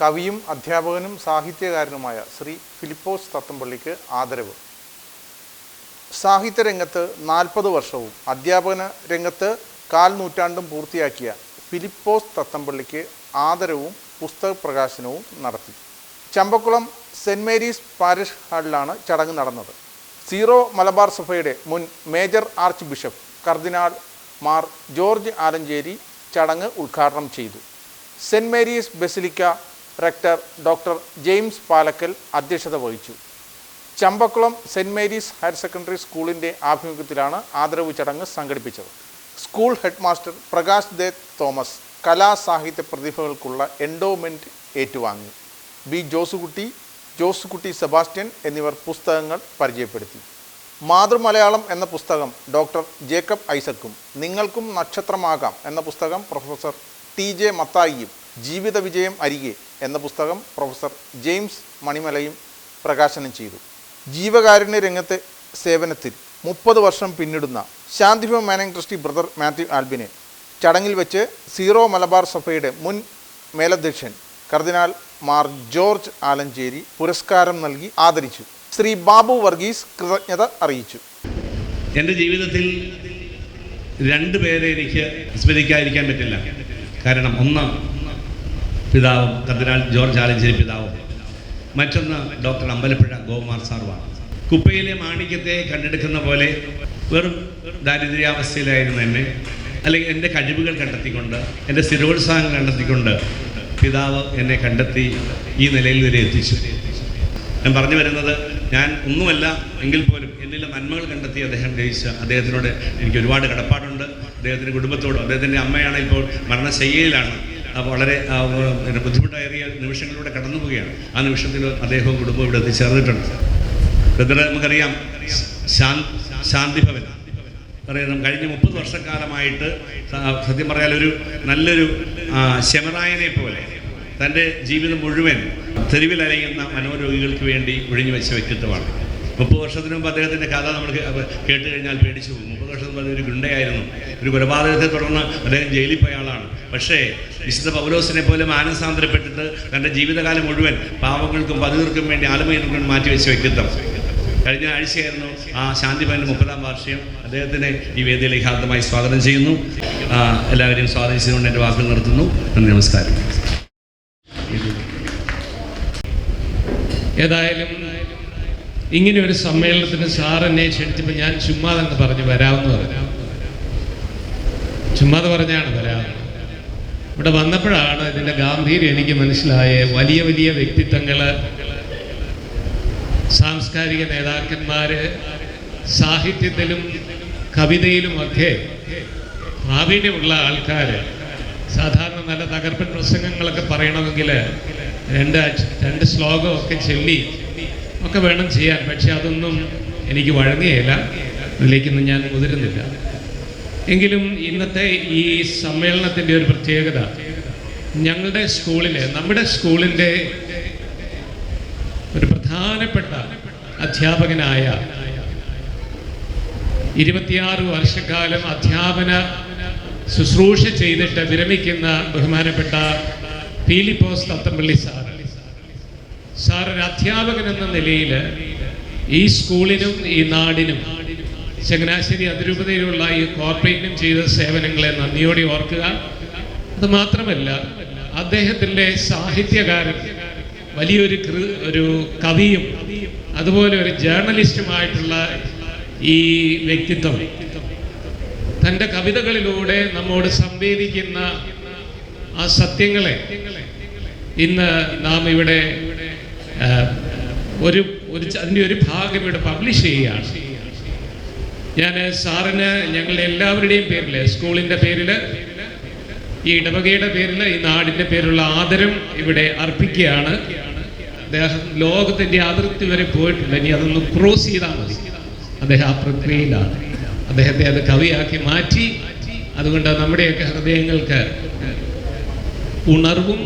കവിയും അധ്യാപകനും സാഹിത്യകാരനുമായ ശ്രീ ഫിലിപ്പോസ് തത്തമ്പള്ളിക്ക് ആദരവ്. സാഹിത്യരംഗത്ത് 40 വർഷവും അധ്യാപന രംഗത്ത് 1/4 നൂറ്റാണ്ടും പൂർത്തിയാക്കിയ ഫിലിപ്പോസ് തത്തമ്പള്ളിക്ക് ആദരവും പുസ്തക പ്രകാശനവും നടത്തി. ചമ്പക്കുളം സെൻറ് മേരീസ് പാരിഷ് ഹാളിലാണ് ചടങ്ങ് നടന്നത്. സീറോ മലബാർ സഭയുടെ മുൻ മേജർ ആർച്ച് ബിഷപ്പ് കർദിനാൾ മാർ ജോർജ് ആലഞ്ചേരി ചടങ്ങ് ഉദ്ഘാടനം ചെയ്തു. Saint Mary's basilica rector doctor James Palackal അധ്യക്ഷത വഹിച്ചു. Champakulam Saint Mary's higher secondary സ്കൂളിൻ്റെ ആഭിമുഖ്യത്തിലാണ് ആദരവ് ചടങ്ങ് സംഘടിപ്പിച്ചത്. സ്കൂൾ ഹെഡ് മാസ്റ്റർ പ്രകാശ് ദേ തോമസ് കലാസാഹിത്യ പ്രതിഭകൾക്കുള്ള എൻഡോമെൻറ്റ് ഏറ്റുവാങ്ങി. ബി ജോസുകുട്ടി സെബാസ്റ്റ്യൻ എന്നിവർ പുസ്തകങ്ങൾ പരിചയപ്പെടുത്തി. മാതൃമലയാളം എന്ന പുസ്തകം ഡോക്ടർ ജേക്കബ് ഐസക്കും, നിങ്ങൾക്കും നക്ഷത്രമാകാം എന്ന പുസ്തകം പ്രൊഫസർ TJ മത്തായിയും, ജീവിത വിജയം അരികെ എന്ന പുസ്തകം പ്രൊഫസർ ജെയിംസ് മണിമലയും പ്രകാശനം ചെയ്തു. ജീവകാരുണ്യ രംഗത്തെ സേവനത്തിൽ 30 വർഷം പിന്നിടുന്ന Shanthibhavan managing trustee brother Mathew ആൽബിനെ ചടങ്ങിൽ വെച്ച് സീറോ മലബാർ സഭയുടെ മുൻ മേലധ്യക്ഷൻ കർദിനാൾ മാർ ജോർജ് ആലഞ്ചേരി പുരസ്കാരം നൽകി ആദരിച്ചു. ശ്രീ ബാബു വർഗീസ് കൃതജ്ഞത അറിയിച്ചു. എൻ്റെ ജീവിതത്തിൽ 2 പേരെ എനിക്ക് സ്മരിക്കാതിരിക്കാൻ പറ്റില്ല. കാരണം ഒന്ന് പിതാവും കർദിനാൾ ജോർജ് ആലഞ്ചേരി പിതാവും, മറ്റൊന്ന് ഡോക്ടർ അമ്പലപ്പുഴ ഗോകുമാർ സാറുമാണ്. കുപ്പയിലെ മാണിക്യത്തെ കണ്ടെടുക്കുന്ന പോലെ വെറും ദാരിദ്ര്യാവസ്ഥയിലായിരുന്നു എന്നെ, അല്ലെങ്കിൽ എൻ്റെ കഴിവുകൾ കണ്ടെത്തിക്കൊണ്ട്, എൻ്റെ സ്ഥിരോത്സാഹങ്ങൾ കണ്ടെത്തിക്കൊണ്ട് പിതാവ് എന്നെ കണ്ടെത്തി ഈ നിലയിൽ വരെ എത്തിച്ചു. ഞാൻ പറഞ്ഞു വരുന്നത്, ഞാൻ ഒന്നുമല്ല എങ്കിൽ പോലും എന്നിലെ നന്മകൾ കണ്ടെത്തി അദ്ദേഹം ജയിച്ച അദ്ദേഹത്തിനോട് എനിക്ക് ഒരുപാട് കടപ്പാടുണ്ട്. അദ്ദേഹത്തിൻ്റെ കുടുംബത്തോടും, അദ്ദേഹത്തിൻ്റെ അമ്മയാണ് ഇപ്പോൾ മരണശയ്യയിലാണ്, വളരെ ബുദ്ധിമുട്ടേറിയ നിമിഷങ്ങളിലൂടെ കടന്നു പോവുകയാണ്. ആ നിമിഷത്തിൽ അദ്ദേഹവും കുടുംബവും ഇവിടെ എത്തിച്ചേർന്നിട്ടുണ്ട്. നമുക്കറിയാം, ശാന്തിഭവൻ പറയുന്നത് കഴിഞ്ഞ 30 വർഷക്കാലമായിട്ട് സത്യം പറഞ്ഞാൽ ഒരു നല്ലൊരു ശമറായനെ പോലെ തൻ്റെ ജീവിതം മുഴുവൻ തെരുവിലലയുന്ന മനോരോഗികൾക്ക് വേണ്ടി ഒഴിഞ്ഞു വെച്ച വ്യക്തിത്വമാണ്. 30 വർഷത്തിന് മുമ്പ് അദ്ദേഹത്തിൻ്റെ കഥ നമ്മൾ കേട്ട് കഴിഞ്ഞാൽ പേടിച്ചു പോകും. 30 വർഷത്തിന് മുമ്പ് ഒരു ഗുണ്ടയായിരുന്നു. ഒരു കൊലപാതകത്തെ തുടർന്ന് അദ്ദേഹം ജയിലിൽ പോയ ആളാണ്. പക്ഷേ വിശുദ്ധ പൗലോസിനെ പോലെ മാനസാന്തരപ്പെട്ടിട്ട് തൻ്റെ ജീവിതകാലം മുഴുവൻ പാവങ്ങൾക്കും പതിർക്കും വേണ്ടി ആലമയിലും മാറ്റിവെച്ച വ്യക്തിത്വം. കഴിഞ്ഞ ആഴ്ചയായിരുന്നു ആ ശാന്തിഭവൻ്റെ 30ാം വാർഷികം. അദ്ദേഹത്തിനെ ഈ വേദിയിലേക്ക് ഹാർദമായി സ്വാഗതം ചെയ്യുന്നു. എല്ലാവരെയും സ്വാഗതിച്ചുകൊണ്ട് എൻ്റെ വാക്കുകൾ നിർത്തുന്നു. നന്ദി, നമസ്കാരം. ഏതായാലും ഇങ്ങനെ ഒരു സമ്മേളനത്തിന് സാറെന്നെ ക്ഷണിച്ചപ്പോൾ ഞാൻ ചുമ്മാതെന്ന് പറഞ്ഞു വരാമെന്ന് പറഞ്ഞു. ചുമ്മാതെ പറഞ്ഞാണ് വരാമെന്ന്. ഇവിടെ വന്നപ്പോഴാണ് ഇതിൻ്റെ ഗാംഭീര്യം എനിക്ക് മനസ്സിലായ. വലിയ വലിയ വ്യക്തിത്വങ്ങൾ, സാംസ്കാരിക നേതാക്കന്മാർ, സാഹിത്യത്തിലും കവിതയിലുമൊക്കെ പ്രാവീണ്യമുള്ള ആൾക്കാർ സാധാരണ നല്ല തകർപ്പൻ പ്രസംഗങ്ങളൊക്കെ പറയണമെങ്കിൽ രണ്ട് ശ്ലോകമൊക്കെ ചൊല്ലി ഒക്കെ വേണം ചെയ്യാൻ. പക്ഷെ അതൊന്നും എനിക്ക് വഴങ്ങുകയില്ല, അതിലേക്കൊന്നും ഞാൻ മുതിരുന്നില്ല. എങ്കിലും ഇന്നത്തെ ഈ സമ്മേളനത്തിൻ്റെ ഒരു പ്രത്യേകത, നമ്മുടെ സ്കൂളിൻ്റെ ഒരു പ്രധാനപ്പെട്ട അധ്യാപകനായ 26 വർഷക്കാലം അധ്യാപന ശുശ്രൂഷ ചെയ്തിട്ട് വിരമിക്കുന്ന ബഹുമാനപ്പെട്ട ഫിലിപ്പോസ് തത്തമ്പള്ളി സാർ ഒരു അധ്യാപകൻ എന്ന നിലയിൽ ഈ സ്കൂളിനും ഈ നാടിനും ചങ്ങനാശ്ശേരി അതിരൂപതയിലുള്ള ഈ കോർപ്പറേറ്റിനും ചെയ്ത സേവനങ്ങളെ നന്ദിയോടെ ഓർക്കുക. അത് മാത്രമല്ല, അദ്ദേഹത്തിൻ്റെ സാഹിത്യകാരൻ, വലിയൊരു കവിയും അതുപോലെ ഒരു ജേർണലിസ്റ്റുമായിട്ടുള്ള ഈ വ്യക്തിത്വം തൻ്റെ കവിതകളിലൂടെ നമ്മോട് സംവേദിക്കുന്ന ആ സത്യങ്ങളെ ഇന്ന് നാം ഇവിടെ അതിൻ്റെ ഒരു ഭാഗം ഇവിടെ പബ്ലിഷ് ചെയ്യുകയാണ്. ഞാൻ സാറിന് ഞങ്ങളുടെ എല്ലാവരുടെയും പേരിൽ, സ്കൂളിൻ്റെ പേരിൽ, ഈ ഇടവകയുടെ പേരിൽ, ഈ നാടിൻ്റെ പേരിലുള്ള ആദരം ഇവിടെ അർപ്പിക്കുകയാണ്. അദ്ദേഹം ലോകത്തിൻ്റെ അതിർത്തി വരെ പോയിട്ടില്ല, ഇനി അതൊന്ന് ക്രോസ് ചെയ്താൽ മതി. അദ്ദേഹം ആ പ്രക്രിയയിലാണ്. അദ്ദേഹത്തെ അത് കവിയാക്കി മാറ്റി. അതുകൊണ്ട് നമ്മുടെയൊക്കെ ഹൃദയങ്ങൾക്ക് ഉണർവും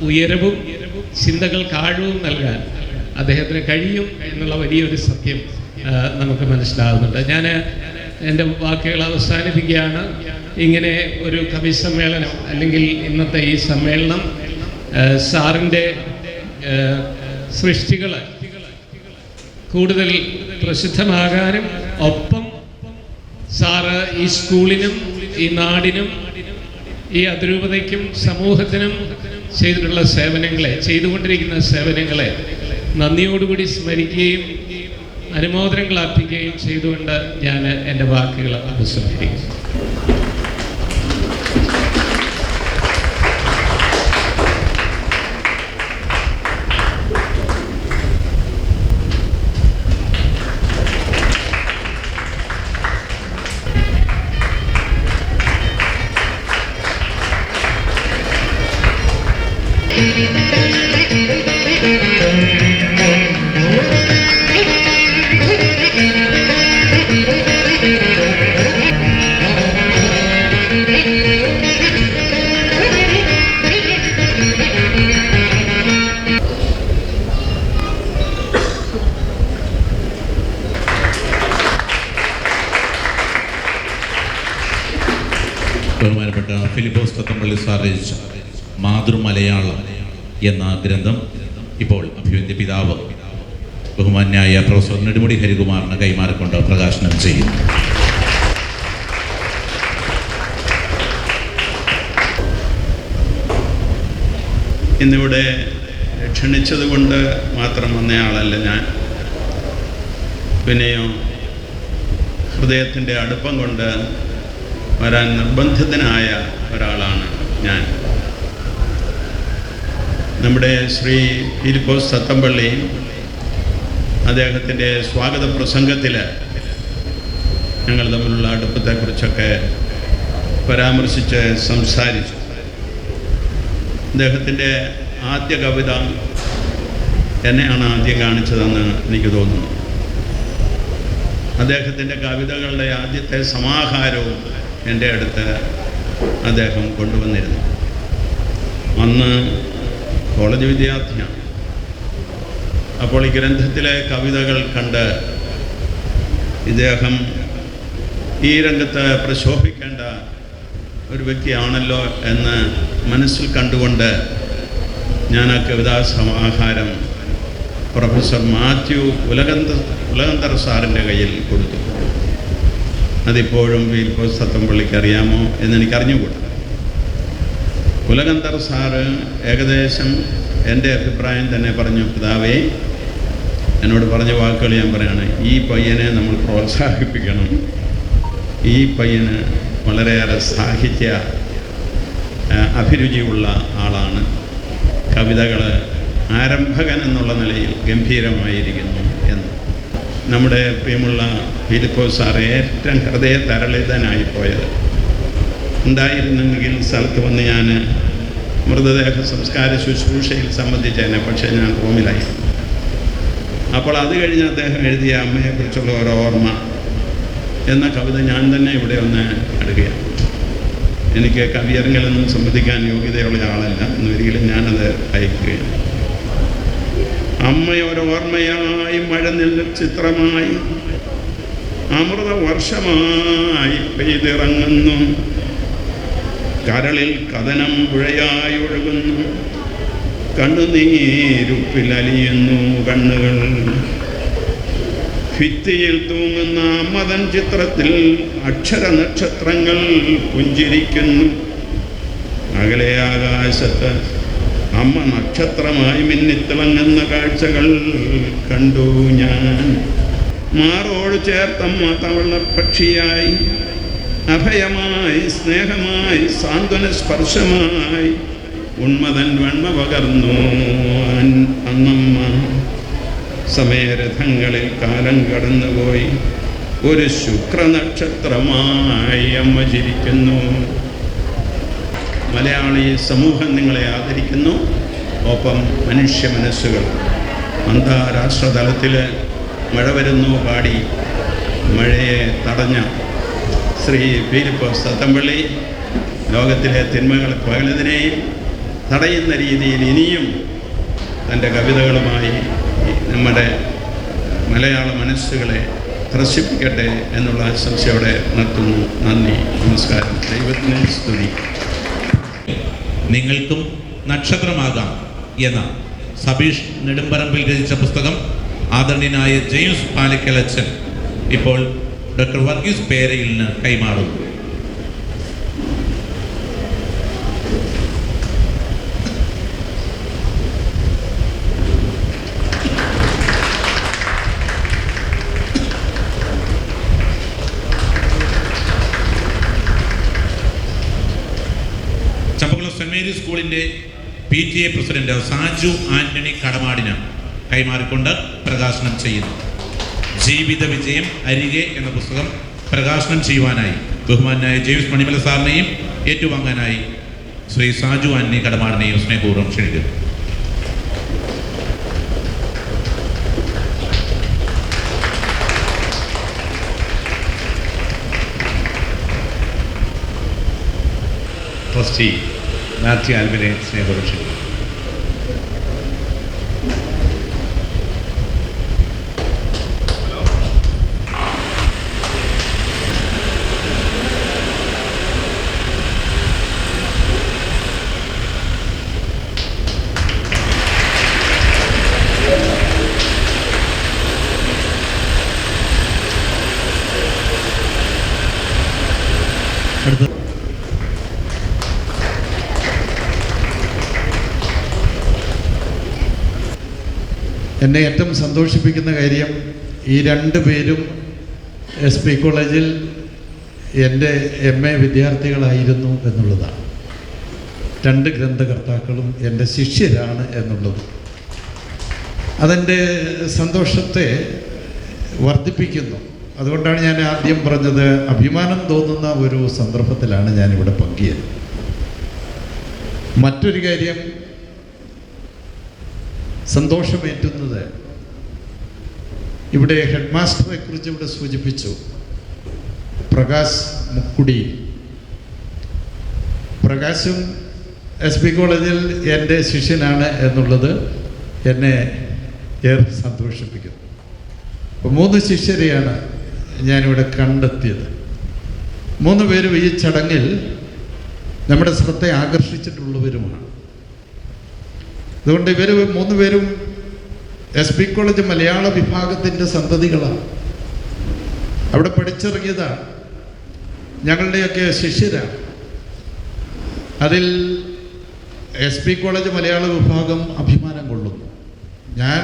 ഉയരവും ചിന്തകൾക്ക് ആഴവും നൽകാൻ അദ്ദേഹത്തിന് കഴിയും എന്നുള്ള വലിയൊരു സത്യം നമുക്ക് മനസ്സിലാകുന്നുണ്ട്. ഞാൻ എൻ്റെ വാക്കുകൾ അവസാനിപ്പിക്കുകയാണ്. ഇങ്ങനെ ഒരു കവി സമ്മേളനം അല്ലെങ്കിൽ ഇന്നത്തെ ഈ സമ്മേളനം സാറിൻ്റെ സൃഷ്ടികൾ കൂടുതൽ പ്രസിദ്ധമാകാനും ഒപ്പം സാറ് ഈ സ്കൂളിനും ഈ നാടിനും ഈ അതിരൂപതയ്ക്കും സമൂഹത്തിനും ചെയ്തുകൊണ്ടിരിക്കുന്ന സേവനങ്ങളെ നന്ദിയോടുകൂടി സ്മരിക്കുകയും അനുമോദനങ്ങൾ അർപ്പിക്കുകയും ചെയ്തുകൊണ്ട് ഞാൻ എൻ്റെ വാക്കുകൾ ഉപസംഹരിക്കുന്നു. ബഹുമാനപ്പെട്ട ഫിലിപ്പോസ് തത്തമ്പള്ളി സാർ രചിച്ച മാതൃമലയാളം എന്ന ഗ്രന്ഥം ഇപ്പോൾ അഭിവന്ദ്യ പിതാവ് ബഹുമാന്യായ പ്രൊഫസർ നെടുമുടി ഹരികുമാറിന് കൈമാറിക്കൊണ്ട് പ്രകാശനം ചെയ്യുന്നു. ഇന്നിവിടെ ക്ഷണിച്ചതുകൊണ്ട് മാത്രം വന്നയാളല്ല ഞാൻ. പിന്നെയോ ഹൃദയത്തിൻ്റെ അടുപ്പം കൊണ്ട് വരാൻ നിർബന്ധിതനായ ഒരാളാണ് ഞാൻ. നമ്മുടെ ശ്രീ ഫിലിപ്പോസ് തത്തമ്പള്ളി അദ്ദേഹത്തിൻ്റെ സ്വാഗത പ്രസംഗത്തിൽ ഞങ്ങൾ തമ്മിലുള്ള അടുപ്പത്തെക്കുറിച്ചൊക്കെ പരാമർശിച്ച് സംസാരിച്ചു. അദ്ദേഹത്തിൻ്റെ ആദ്യ കവിത എന്നെയാണ് ആദ്യം കാണിച്ചതെന്ന് എനിക്ക് തോന്നുന്നു. അദ്ദേഹത്തിൻ്റെ കവിതകളുടെ ആദ്യത്തെ സമാഹാരവും എൻ്റെ അടുത്ത് അദ്ദേഹം കൊണ്ടുവന്നിരുന്നു. അന്ന് കോളേജ് വിദ്യാർത്ഥിയാണ്. അപ്പോൾ ഈ ഗ്രന്ഥത്തിലെ കവിതകൾ കണ്ട് ഇദ്ദേഹം ഈ രംഗത്ത് പ്രശോഭിക്കേണ്ട ഒരു വ്യക്തിയാണല്ലോ എന്ന് മനസ്സിൽ കണ്ടുകൊണ്ട് ഞാൻ ആ കവിതാ സമാഹാരം പ്രൊഫസർ മാത്യു ഉലകന്തർ സാറിൻ്റെ കയ്യിൽ കൊടുത്തു. അതിപ്പോഴും ഫിലിപ്പോസ് തത്തമ്പള്ളിക്ക് അറിയാമോ എന്നെനിക്കറിഞ്ഞുകൂടാ. ഉലകന്തർ സാറ് ഏകദേശം എൻ്റെ അഭിപ്രായം തന്നെ പറഞ്ഞു. പിതാവേ, എന്നോട് പറഞ്ഞ വാക്കുകൾ ഞാൻ പറയുകയാണ്. ഈ പയ്യനെ നമ്മൾ പ്രോത്സാഹിപ്പിക്കണം. ഈ പയ്യന് വളരെയേറെ സാഹിത്യ അഭിരുചിയുള്ള ആളാണ്. കവിതകൾ ആരംഭകൻ എന്നുള്ള നിലയിൽ ഗംഭീരമായിരിക്കുന്നു എന്ന്. നമ്മുടെ പ്രിയമുള്ള ഫിലിപ്പോസ് സാർ ഏറ്റവും ഹൃദയ തരളിതനായിപ്പോയത് ഉണ്ടായിരുന്നെങ്കിൽ സ്ഥലത്ത് വന്ന് ഞാൻ മൃതദേഹ സംസ്കാര ശുശ്രൂഷയിൽ സംബന്ധിച്ചതിനെ. പക്ഷേ ഞാൻ റൂമിലായി. അപ്പോൾ അത് കഴിഞ്ഞ് അദ്ദേഹം എഴുതിയ അമ്മയെക്കുറിച്ചുള്ള ഒരു ഓർമ്മ എന്ന കവിത ഞാൻ തന്നെ ഇവിടെ ഒന്ന് അടുക്കുകയാണ്. എനിക്ക് കവിയരങ്ങിലൊന്നും സംബന്ധിക്കാൻ യോഗ്യതയുള്ള ആളല്ല എന്നൊരിക്കലും ഞാനത് അയക്കുകയാണ്. അമ്മയൊരോർമ്മയായി മഴനിൽ ചിത്രമായി അമൃത വർഷമായി പെയ്തിറങ്ങുന്നു. കരളിൽ കഥനം പുഴയായി ഒഴുകുന്നു. കണ്ണുനീരുപ്പിലലിയുന്നു കണ്ണുകൾ. ഭിത്തിയിൽ തൂങ്ങുന്ന അമ്മതൻ ചിത്രത്തിൽ അക്ഷര നക്ഷത്രങ്ങൾ പുഞ്ചിരിക്കുന്നു. അകലെ ആകാശത്ത് അമ്മ നക്ഷത്രമായി മിന്നിത്തിളങ്ങുന്ന കാഴ്ചകൾ കണ്ടു ഞാൻ. മാറോട് ചേർത്തമ്മ തവള പക്ഷിയായി അഭയമായി സ്നേഹമായി സാന്ത്വന സ്പർശമായി ഉന്മതൻ വെണ്മ പകർന്നു അന്നമ്മ. സമയരഥങ്ങളിൽ കാലം കടന്നുപോയി ഒരു ശുക്രനക്ഷത്രമായി അമ്മ ചിരിക്കുന്നു. മലയാളി സമൂഹം നിങ്ങളെ ആദരിക്കുന്നു. ഒപ്പം മനുഷ്യ മനസ്സുകൾ അന്താരാഷ്ട്ര തലത്തിൽ മഴ വരുന്നു പാടി മഴയെ തടഞ്ഞ ശ്രീ ഫിലിപ്പോസ് തത്തമ്പള്ളി ലോകത്തിലെ തിന്മകൾ പകലതിനെയും തടയുന്ന രീതിയിൽ ഇനിയും തൻ്റെ കവിതകളുമായി നമ്മുടെ മലയാള മനസ്സുകളെ ത്രസിപ്പിക്കട്ടെ എന്നുള്ള ആശംസയോടെ നിർത്തുന്നു. നന്ദി, നമസ്കാരം. ദൈവത്തിനെ സ്തുതി. നിങ്ങൾക്കും നക്ഷത്രമാകാം എന്ന സബീഷ് നെടുമ്പറമ്പിൽ രചിച്ച പുസ്തകം ആദരണീയനായ ജെയിംസ് പാലക്കൽ അച്ഛൻ ഇപ്പോൾ ഡോക്ടർ വർഗീസ് പേരയിലിന് കൈമാറുന്നു. ചമ്പക്കുളം സെന്റ് മേരീസ് സ്കൂളിൻ്റെ PTA പ്രസിഡന്റ് സാജു ആന്റണി കടമാടിന് കൈമാറിക്കൊണ്ട് പ്രകാശനം ചെയ്യുന്നു. ജീവിത വിജയം അരികെ എന്ന പുസ്തകം പ്രകാശനം ചെയ്യുവാനായി ബഹുമാനായ ജെയിംസ് മണിമല സാറിനെയും ഏറ്റുവാങ്ങാനായി ശ്രീ സാജു ആന്റണി കടമാടിനെയും സ്നേഹപൂർവ്വം ക്ഷണിക്കുന്നു. ട്രസ്റ്റി മാത്യു ആൽബിനെ സ്നേഹപൂർവ്വം ക്ഷണിക്കുന്നു. എന്നെ ഏറ്റവും സന്തോഷിപ്പിക്കുന്ന കാര്യം ഈ രണ്ട് പേരും SP കോളേജിൽ എൻ്റെ MA വിദ്യാർത്ഥികളായിരുന്നു എന്നുള്ളതാണ്. രണ്ട് ഗ്രന്ഥകർത്താക്കളും എൻ്റെ ശിഷ്യരാണ് എന്നുള്ളത് അതെൻ്റെ സന്തോഷത്തെ വർദ്ധിപ്പിക്കുന്നു. അതുകൊണ്ടാണ് ഞാൻ ആദ്യം പറഞ്ഞത്, അഭിമാനം തോന്നുന്ന ഒരു സന്ദർഭത്തിലാണ് ഞാനിവിടെ പങ്കിയത്. മറ്റൊരു കാര്യം, സന്തോഷമേറ്റുന്നത് ഇവിടെ ഹെഡ് മാസ്റ്ററെ കുറിച്ച് ഇവിടെ സൂചിപ്പിച്ചു, പ്രകാശ് മുക്കുടി. പ്രകാശും SP കോളേജിൽ എൻ്റെ ശിഷ്യനാണ് എന്നുള്ളത് എന്നെ ഏറെ സന്തോഷിപ്പിക്കുന്നു. അപ്പോൾ 3 ശിഷ്യരെയാണ് ഞാനിവിടെ കണ്ടെത്തിയത്. 3 പേരും ഈ ചടങ്ങിൽ നമ്മുടെ ശ്രദ്ധ ആകർഷിച്ചിട്ടുള്ളവരുമാണ്. അതുകൊണ്ട് ഇവർ 3 പേരും SP കോളേജ് മലയാള വിഭാഗത്തിൻ്റെ സന്തതികളാണ്. അവിടെ പഠിച്ചിറങ്ങിയതാണ്, ഞങ്ങളുടെയൊക്കെ ശിഷ്യരാണ്. അതിൽ SP കോളേജ് മലയാള വിഭാഗം അഭിമാനം കൊള്ളുന്നു. ഞാൻ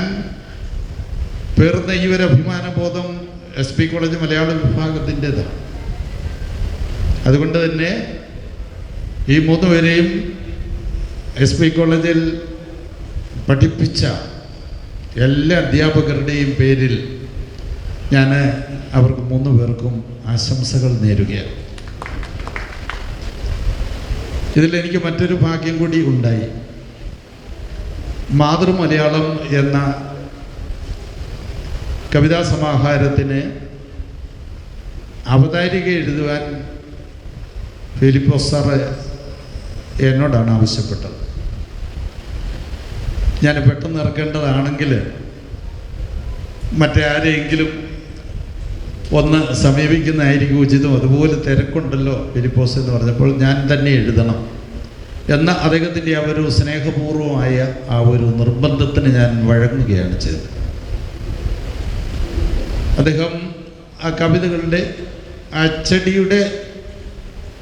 പേർന്ന ഈ ഒരു അഭിമാനബോധം SP കോളേജ് മലയാള വിഭാഗത്തിൻ്റെതാണ്. അതുകൊണ്ട് തന്നെ ഈ 3 പേരെയും SP കോളേജിൽ പഠിപ്പിച്ച എല്ലാ അധ്യാപകരുടെയും പേരിൽ ഞാൻ അവർക്ക് 3 പേർക്കും ആശംസകൾ നേരുകയാണ്. ഇതിലെനിക്ക് മറ്റൊരു ഭാഗ്യം കൂടി ഉണ്ടായി. മാതൃമലയാളം എന്ന കവിതാ സമാഹാരത്തിന് അവതാരിക എഴുതുവാൻ ഫിലിപ്പോസ് സാറ് എന്നോടാണ് ആവശ്യപ്പെട്ടത്. ഞാൻ പെട്ടെന്ന് ഇറക്കേണ്ടതാണെങ്കിൽ മറ്റാരെങ്കിലും ഒന്ന് സമീപിക്കുന്നതായിരിക്കും ഉചിതം. അതുപോലെ തിരക്കുണ്ടല്ലോ ഫിലിപ്പോസ് എന്ന് പറഞ്ഞപ്പോൾ ഞാൻ തന്നെ എഴുതണം എന്ന അദ്ദേഹത്തിൻ്റെ ആ ഒരു സ്നേഹപൂർവമായ ആ ഒരു നിർബന്ധത്തിന് ഞാൻ വഴങ്ങുകയാണ് ചെയ്തത്. അദ്ദേഹം ആ കവിതകളുടെ അച്ചടിയുടെ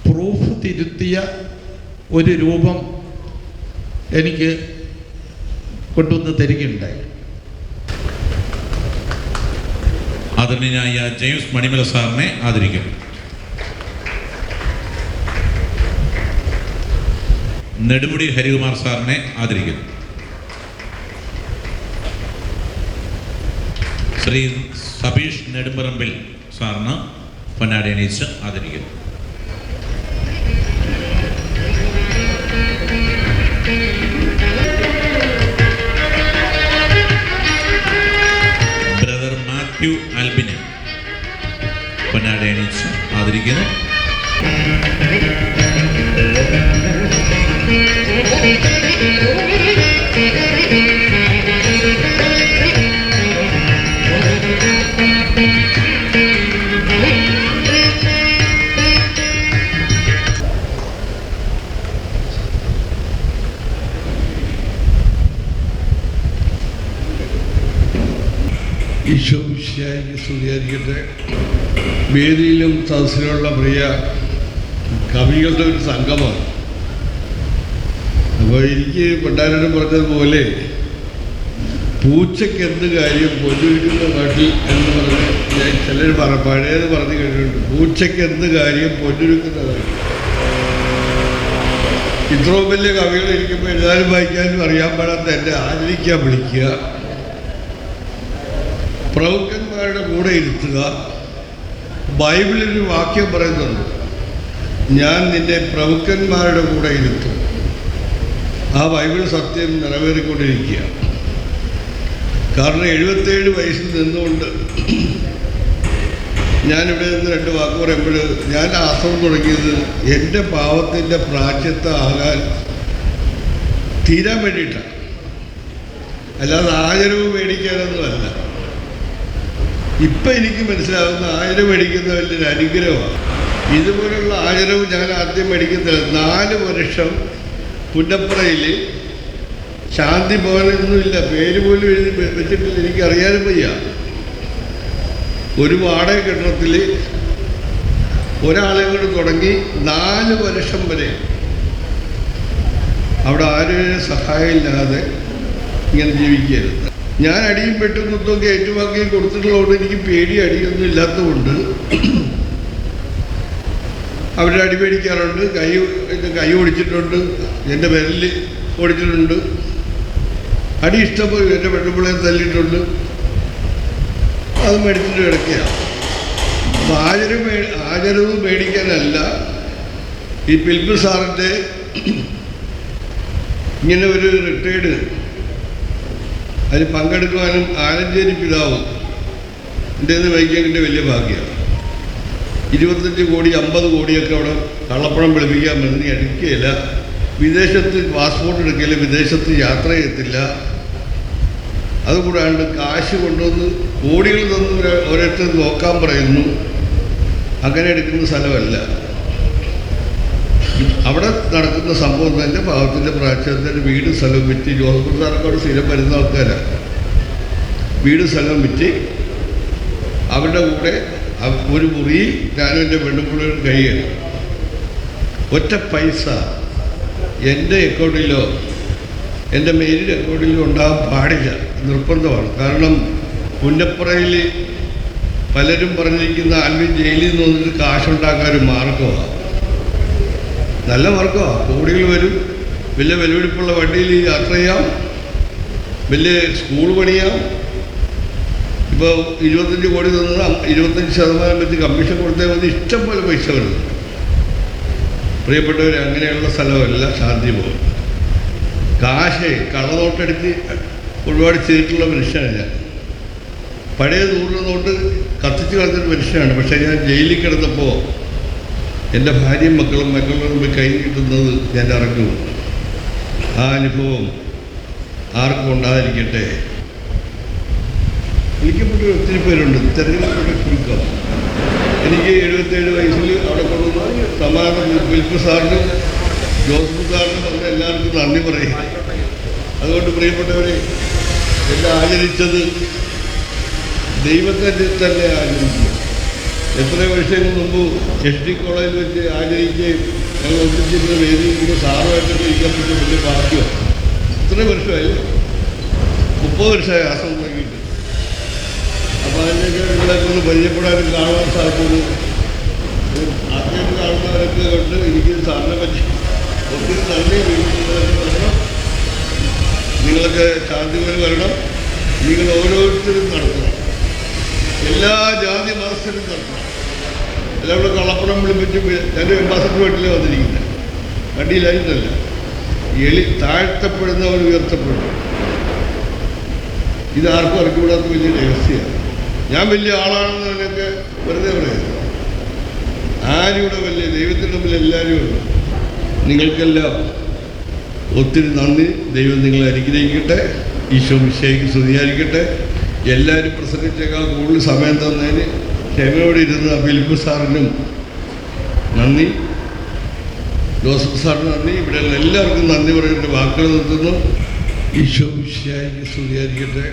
പ്രൂഫ് തിരുത്തിയ ഒരു രൂപം എനിക്ക് കൊണ്ടുവന്ന് തരികയുണ്ടായി. ആദരണീയനായ ജെയിംസ് മണിമല സാറിനെ ആദരിക്കും. നെടുമുടി ഹരികുമാർ സാറിനെ ആദരിക്കുന്നു. ശ്രീ സബീഷ് നെടുമ്പറമ്പിൽ സാറിന് പൊന്നാടി അണിയിച്ച് ആദരിക്കുന്നു. ബ്രദർ മാത്യു ആൽബിനെ പൊന്നാടി അണിയിച്ച് ആദരിക്കുന്നു. ഈശോമിശിഹായ്ക്ക് സ്തുതിയായിരിക്കട്ടെ. വേദിയിലും സദസ്സിലുള്ള പ്രിയ കവികളുടെ ഒരു സംഗമമാണ്. അപ്പോൾ എനിക്ക് പണ്ടാരനും പറഞ്ഞതുപോലെ പൂച്ചയ്ക്ക് എന്ത് കാര്യം പൊന്നൊരുക്കുന്ന നാട്ടിൽ എന്ന് പറഞ്ഞ് ചിലർ പഴയത് പറഞ്ഞു കേട്ടിട്ടുണ്ട്. പൂച്ചയ്ക്ക് എന്ത് കാര്യം പൊന്നൊരുക്കുന്ന കാര്യം. ഇത്രയും വലിയ കവികളിരിക്കുമ്പോൾ എഴുതാനും വായിക്കാനും അറിയാൻ പാടാത്ത എന്നെ ആദരിക്കാൻ വിളിക്കുക, പ്രഭുക്കന്മാരുടെ കൂടെ ഇരുത്തുക. ബൈബിളിലൊരു വാക്യം പറയുന്നുണ്ട്, ഞാൻ നിന്നെ പ്രഭുക്കന്മാരുടെ കൂടെ ഇരുത്തും. ആ ബൈബിൾ സത്യം നിറവേറിക്കൊണ്ടിരിക്കുക. കാരണം 77 വയസ്സിൽ നിന്നുകൊണ്ട് ഞാനിവിടെ നിന്ന് 2 വാക്ക് പറയുമ്പോൾ ഞാൻ ആശ്രമം തുടങ്ങിയത് എൻ്റെ പാവത്തിൻ്റെ പ്രാശ്ചിത്തം ആകാൻ തീരാൻ വേണ്ടിയിട്ടാണ്, അല്ലാതെ ആചരവ് മേടിക്കാനൊന്നുമല്ല. ഇപ്പം എനിക്ക് മനസ്സിലാവുന്ന ആചരം മേടിക്കുന്ന വലിയൊരു അനുഗ്രഹമാണ്. ഇതുപോലുള്ള ആചരവ് ഞാൻ ആദ്യം മേടിക്കുന്നില്ല. 4 വർഷം പുന്നപ്പറയിൽ ശാന്തി ഭവനൊന്നുമില്ല, പേര് പോലും എഴുതി വെച്ചിട്ടില്ല, എനിക്കറിയാനും വയ്യ. ഒരു വാടക കെട്ടിടത്തിൽ ഒരാളെ കൊണ്ട് തുടങ്ങി 4 വർഷം വരെ അവിടെ ആരും സഹായമില്ലാതെ ഇങ്ങനെ ജീവിക്കരുത്. ഞാൻ അടിയും പെട്ടും കുത്തൊക്കെ ഏറ്റുവാക്കുകയും കൊടുത്തിട്ടുള്ളതുകൊണ്ട് എനിക്ക് പേടി അടിയൊന്നും ഇല്ലാത്തതുകൊണ്ട് അവരുടെ അടി പേടിക്കാറുണ്ട്. കൈ ഓടിച്ചിട്ടുണ്ട്, എൻ്റെ വിരലിൽ ഓടിച്ചിട്ടുണ്ട്, അടി ഇഷ്ടംപോലെ എൻ്റെ പെണ്ണുപിള്ളയെ തല്ലിയിട്ടുണ്ട്. അത് മേടിച്ചിട്ട് കിടക്കുകയാണ്. അപ്പോൾ ആചരവ് മേടിക്കാനല്ല, ഈ പിൽപ്പ് സാറിൻ്റെ ഇങ്ങനെ ഒരു റിട്ടയർഡ് അതിൽ പങ്കെടുക്കുവാനും ആലഞ്ചേരി പിതാവും എൻ്റെ നിന്ന് വഹിക്കാൻ കിട്ടിയ വലിയ ഭാഗ്യമാണ്. 25 കോടി 50 കോടിയൊക്കെ അവിടെ കള്ളപ്പണം വെളുപ്പിക്കാൻ വേണ്ടി എടുക്കുകയില്ല, വിദേശത്ത് പാസ്പോർട്ട് എടുക്കില്ല, വിദേശത്ത് യാത്ര ചെയ്യത്തില്ല. അതുകൂടാണ്ട് കാശ് കൊണ്ടുവന്ന് കോടികൾ തന്ന് ഓരോരുത്തർ നോക്കാൻ പറയുന്നു. അങ്ങനെ എടുക്കുന്ന സ്ഥലമല്ല. അവിടെ നടക്കുന്ന സംഭവം തന്നെ പാവത്തിൻ്റെ പ്രാശ്ചിത്തത്തിന് വീട് സ്ഥലം വിറ്റ്, ജോസഫ് സാറൊക്കെ അവിടെ സ്ഥിരം വരുന്ന ആൾക്കാരാണ്. വീട് സ്ഥലം വിറ്റ് അവരുടെ കൂടെ ഒരു മുറി ഞാനും എൻ്റെ പെണ്ണുപിള്ളേരും കഴിയണം. ഒറ്റ പൈസ എൻ്റെ അക്കൗണ്ടിലോ എൻ്റെ മെയിൻ അക്കൗണ്ടിലോ ഉണ്ടാകാൻ പാടില്ല, നിർബന്ധമാണ്. കാരണം പുന്നപ്പറയിൽ പലരും പറഞ്ഞിരിക്കുന്ന ആൽവിൻ ജയിലിൽ നിന്ന് വന്നിട്ട് കാശുണ്ടാക്കാൻ ഒരു മാർഗമാണ്, നല്ല മാർഗമാണ്. കോടികൾ വരും, വലിയ വിലപിടിപ്പുള്ള വണ്ടിയിൽ യാത്ര ചെയ്യാം, വലിയ സ്കൂൾ പണിയാം. ഇപ്പോൾ 25 കോടി തന്നത് 25% വെച്ച് കമ്മീഷൻ കൊടുത്താൽ മതി, ഇഷ്ടം പോലെ പൈസ വരുന്നു. പ്രിയപ്പെട്ടവർ, അങ്ങനെയുള്ള സ്ഥലമല്ല ശാന്തി ഭവൻ. കാശ് കള്ളനോട്ടെടുത്ത് ഒരുപാട് ചെയ്തിട്ടുള്ള മനുഷ്യനാണ് ഞാൻ. പഴയ 100 നോട്ട് കത്തിച്ച് കളഞ്ഞൊരു മനുഷ്യനാണ്. പക്ഷേ ഞാൻ ജയിലിൽ കിടന്നപ്പോൾ എൻ്റെ ഭാര്യയും മക്കളും പോയി കൈ കിട്ടുന്നത് ഞാൻ അറിഞ്ഞു. ആ അനുഭവം ആർക്കും ഉണ്ടാതിരിക്കട്ടെ. വിളിക്കപ്പെട്ട ഒത്തിരി പേരുണ്ട്, തിരഞ്ഞെടുക്കപ്പെട്ട ചുരുക്കം. എനിക്ക് 77 വയസ്സിൽ അവിടെ കൊണ്ടുവന്ന് സമാധാനം വിൽപ്പ് സാറിനും ജോസഫ് സാറിനും പറഞ്ഞ എല്ലാവർക്കും നന്ദി പറയും. അതുകൊണ്ട് പ്രിയപ്പെട്ടവരെ, എന്നെ ആചരിച്ചത് ദൈവത്തെ തന്നെ ആചരിക്കുക. എത്ര വർഷങ്ങൾക്ക് മുമ്പ് SD കോളേജിൽ വെച്ച് ആചരിക്കുകയും ഞങ്ങൾ ഒന്നിച്ചിരുന്ന വേദിയിൽ സാറുമായിട്ടൊക്കെ ഇരിക്കാൻ പറ്റിയ വലിയ ഭാഗ്യമാണ്. ഇത്രയും വർഷമായി, 30 വർഷമായി ആശ്രമം തുടങ്ങിയിട്ട്. അപ്പോൾ അതിൻ്റെയൊക്കെ നിങ്ങളൊക്കെ ഒന്ന് പരിചയപ്പെടാനും കാണുവാൻ സാധിച്ചത് ആദ്യമായിട്ട് കാണുന്നവരൊക്കെ കൊണ്ട് എനിക്ക് സാറിനെ പറ്റി ഒത്തിരി നന്ദി. നിങ്ങളൊക്കെ വരണം, നിങ്ങളൊക്കെ ശാന്തികൾ വരണം. നിങ്ങൾ ഓരോരുത്തരും നടത്തണം, എല്ലാ ജാതി മതസ്ഥരും നടത്തണം. എല്ലാവരും കള്ളപ്പണം വിളിപ്പിച്ച് എൻ്റെ എംബാസഡർ വീട്ടിലേ വന്നിരിക്കുന്നത്, വണ്ടിയിലായിട്ടല്ല. താഴ്ത്തപ്പെടുന്നവർ ഉയർത്തപ്പെടും. ഇതാർക്കും അറിഞ്ഞുകൂടാത്ത വലിയ രഹസ്യമാണ്. ഞാൻ വലിയ ആളാണെന്നതിനൊക്കെ വെറുതെ പറയുന്നത്. ആരും ഇവിടെ വലിയ ദൈവത്തിൻ്റെ മുമ്പിൽ എല്ലാവരും ഉണ്ട്. നിങ്ങൾക്കെല്ലാം ഒത്തിരി നന്ദി. ദൈവം നിങ്ങളെ അനുഗ്രഹിക്കട്ടെ. ഈശോ മിശിഹായ്ക്ക് സ്തുതിയായിരിക്കട്ടെ. എല്ലാവരും പ്രസംഗിച്ചേക്കാൾ കൂടുതൽ സമയം തന്നതിന് ക്ഷമയോടെ ഇരുന്ന ഫിലിപ്പ് സാറിനും നന്ദി, ജോസഫ് സാറിന് നന്ദി. ഇവിടെയുള്ള എല്ലാവർക്കും നന്ദി പറയുന്ന വാക്കുകൾ നിർത്തുന്നു. ഈശോ മിശിഹായ്ക്ക് സ്തുതിയായിരിക്കട്ടെ.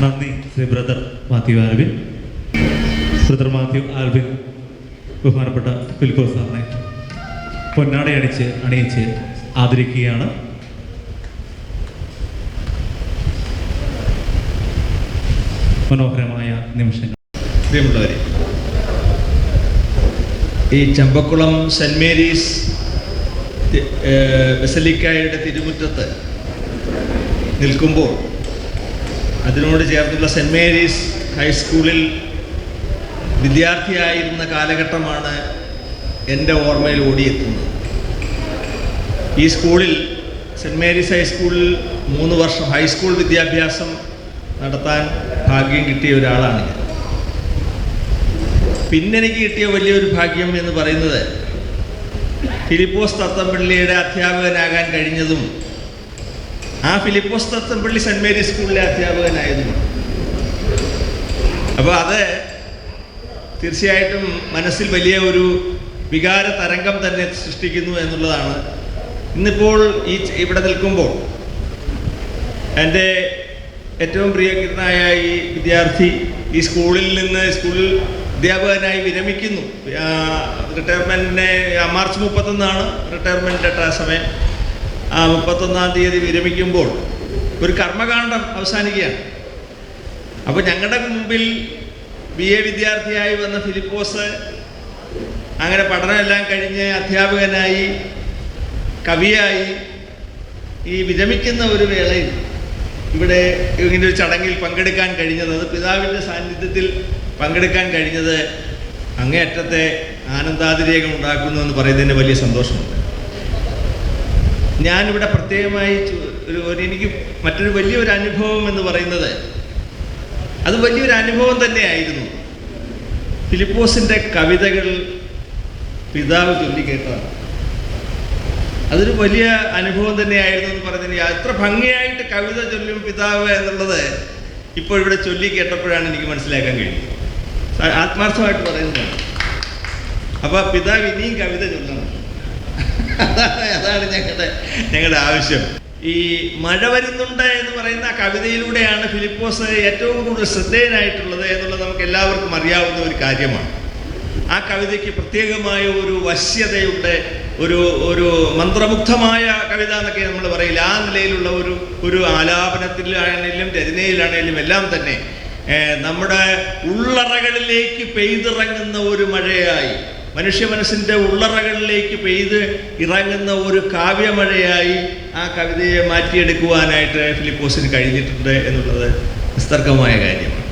നന്ദി Shri brother Mathew Alvin. Brother Mathew Alvin ബഹുമാനപ്പെട്ട ഫിലിപ്പോസ് സാറിനെ പൊന്നാട അണിയിച്ച് ആദരിക്കുകയാണ്. മനോഹരമായ നിമിഷങ്ങൾ. പ്രിയമുള്ളവരെ, ഈ ചമ്പക്കുളം സെൻറ് മേരീസ് ബസലിക്കായുടെ തിരുമുറ്റത്ത് നിൽക്കുമ്പോൾ അതിനോട് ചേർന്നുള്ള സെൻറ് മേരീസ് ഹൈസ്കൂളിൽ വിദ്യാർത്ഥിയായിരുന്ന കാലഘട്ടമാണ് എൻ്റെ ഓർമ്മയിൽ ഓടിയെത്തുന്നത്. ഈ സ്കൂളിൽ സെൻറ് മേരീസ് ഹൈസ്കൂളിൽ 3 വർഷം ഹൈസ്കൂൾ വിദ്യാഭ്യാസം നടത്താൻ ഭാഗ്യം കിട്ടിയ ഒരാളാണ് ഞാൻ. പിന്നെ എനിക്ക് കിട്ടിയ വലിയൊരു ഭാഗ്യം എന്ന് പറയുന്നത് ഫിലിപ്പോസ് തത്തമ്പള്ളിയുടെ അധ്യാപകനാകാൻ കഴിഞ്ഞതും ആ ഫിലിപ്പോസ് തത്തമ്പള്ളി സെൻറ് മേരീസ് സ്കൂളിലെ അധ്യാപകനായതുമാണ്. അപ്പോൾ അത് തീർച്ചയായിട്ടും മനസ്സിൽ വലിയ ഒരു വികാര തരംഗം തന്നെ സൃഷ്ടിക്കുന്നു എന്നുള്ളതാണ്. ഇന്നിപ്പോൾ ഇവിടെ നിൽക്കുമ്പോൾ എൻ്റെ ഏറ്റവും പ്രിയങ്കരനായ ഈ വിദ്യാർത്ഥി ഈ സ്കൂളിൽ നിന്ന് സ്കൂളിൽ അധ്യാപകനായി വിരമിക്കുന്നു. റിട്ടയർമെൻറ്റിനെ മാർച്ച് 31 റിട്ടയർമെൻറ്റ് സമയം. 31-ാം തീയതി വിരമിക്കുമ്പോൾ ഒരു കർമ്മകാണ്ഡം അവസാനിക്കുകയാണ്. അപ്പോൾ ഞങ്ങളുടെ മുമ്പിൽ BA വിദ്യാർത്ഥിയായി വന്ന ഫിലിപ്പോസ് അങ്ങനെ പഠനമെല്ലാം കഴിഞ്ഞ് അധ്യാപകനായി കവിയായി ഈ വിരമിക്കുന്ന ഒരു വേളയിൽ ഇവിടെ ഇങ്ങനെ ഒരു ചടങ്ങിൽ പങ്കെടുക്കാൻ കഴിഞ്ഞത്, പിതാവിൻ്റെ സാന്നിധ്യത്തിൽ പങ്കെടുക്കാൻ കഴിഞ്ഞത് അങ്ങേയറ്റത്തെ ആനന്ദാതിരേകം ഉണ്ടാക്കുന്നു എന്ന് പറയുന്നതിന് വലിയ സന്തോഷമുണ്ട്. ഞാനിവിടെ പ്രത്യേകമായി എനിക്ക് മറ്റൊരു വലിയൊരു അനുഭവം എന്ന് പറയുന്നത് അത് വലിയൊരു അനുഭവം തന്നെയായിരുന്നു. ഫിലിപ്പോസിൻ്റെ കവിതകൾ പിതാവ് ചൊല്ലിക്കേട്ടതാണ്. അതൊരു വലിയ അനുഭവം തന്നെയായിരുന്നു എന്ന് പറഞ്ഞതിന് എത്ര ഭംഗിയായിട്ട് കവിത ചൊല്ലും പിതാവ് എന്നുള്ളത് ഇപ്പോൾ ഇവിടെ ചൊല്ലി കേട്ടപ്പോഴാണ് എനിക്ക് മനസ്സിലാക്കാൻ കഴിയുന്നത്. ആത്മാർത്ഥമായിട്ട് പറയുന്നതാണ്. അപ്പോൾ പിതാവ് ഇനിയും കവിത ചൊല്ലണം. അതാണ് ഞങ്ങളുടെ ആവശ്യം. ഈ മഴ വരുന്നുണ്ട് എന്ന് പറയുന്ന കവിതയിലൂടെയാണ് ഫിലിപ്പോസ് ഏറ്റവും കൂടുതൽ ശ്രദ്ധേയനായിട്ടുള്ളത് എന്നുള്ളത് നമുക്ക് എല്ലാവർക്കും അറിയാവുന്ന ഒരു കാര്യമാണ്. ആ കവിതയ്ക്ക് പ്രത്യേകമായ ഒരു വശ്യതയുണ്ട്, ഒരു മന്ത്രമുഗ്ധമായ കവിത എന്നൊക്കെ നമ്മൾ പറയില്ല. ആ നിലയിലുള്ള ഒരു ആലാപനത്തിലാണെങ്കിലും രചനയിലാണെങ്കിലും എല്ലാം തന്നെ നമ്മുടെ ഉള്ളറകളിലേക്ക് പെയ്തിറങ്ങുന്ന ഒരു മഴയായി, മനുഷ്യ മനസ്സിൻ്റെ ഉള്ളറകളിലേക്ക് പെയ്ത് ഇറങ്ങുന്ന ഒരു കാവ്യമഴയായി ആ കവിതയെ മാറ്റിയെടുക്കുവാനായിട്ട് ഫിലിപ്പോസിന് കഴിഞ്ഞിട്ടുണ്ട് എന്നുള്ളത് നിസ്തർക്കമായ കാര്യമാണ്.